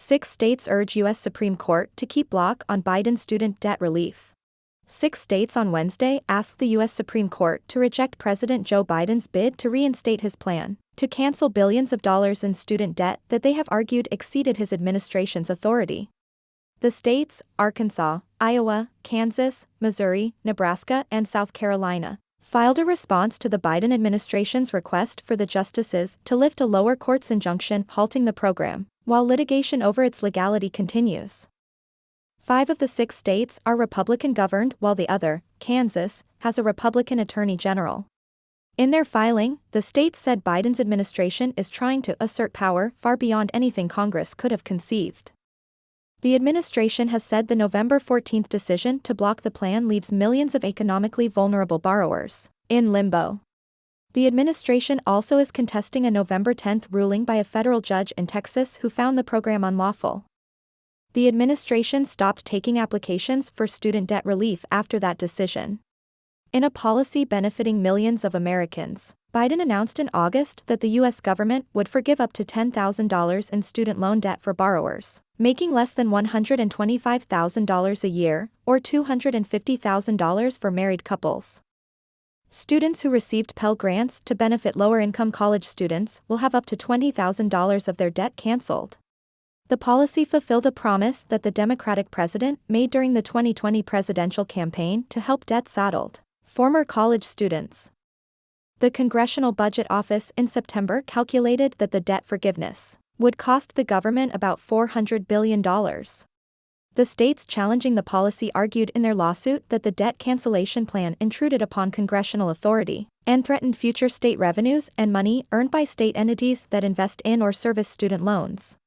6 states urge U.S. Supreme Court to keep block on Biden student debt relief. 6 states on Wednesday asked the U.S. Supreme Court to reject President Joe Biden's bid to reinstate his plan to cancel billions of dollars in student debt that they have argued exceeded his administration's authority. The states, Arkansas, Iowa, Kansas, Missouri, Nebraska, and South Carolina, filed a response to the Biden administration's request for the justices to lift a lower court's injunction halting the program, while litigation over its legality continues. 5 of the 6 states are Republican-governed while the other, Kansas, has a Republican attorney general. In their filing, the states said Biden's administration is trying to assert power far beyond anything Congress could have conceived. The administration has said the November 14 decision to block the plan leaves millions of economically vulnerable borrowers in limbo. The administration also is contesting a November 10 ruling by a federal judge in Texas who found the program unlawful. The administration stopped taking applications for student debt relief after that decision. In a policy benefiting millions of Americans, Biden announced in August that the U.S. government would forgive up to $10,000 in student loan debt for borrowers making less than $125,000 a year, or $250,000 for married couples. Students who received Pell Grants to benefit lower-income college students will have up to $20,000 of their debt canceled. The policy fulfilled a promise that the Democratic president made during the 2020 presidential campaign to help debt-saddled former college students. The Congressional Budget Office in September calculated that the debt forgiveness would cost the government about $400 billion. The states challenging the policy argued in their lawsuit that the debt cancellation plan intruded upon congressional authority and threatened future state revenues and money earned by state entities that invest in or service student loans.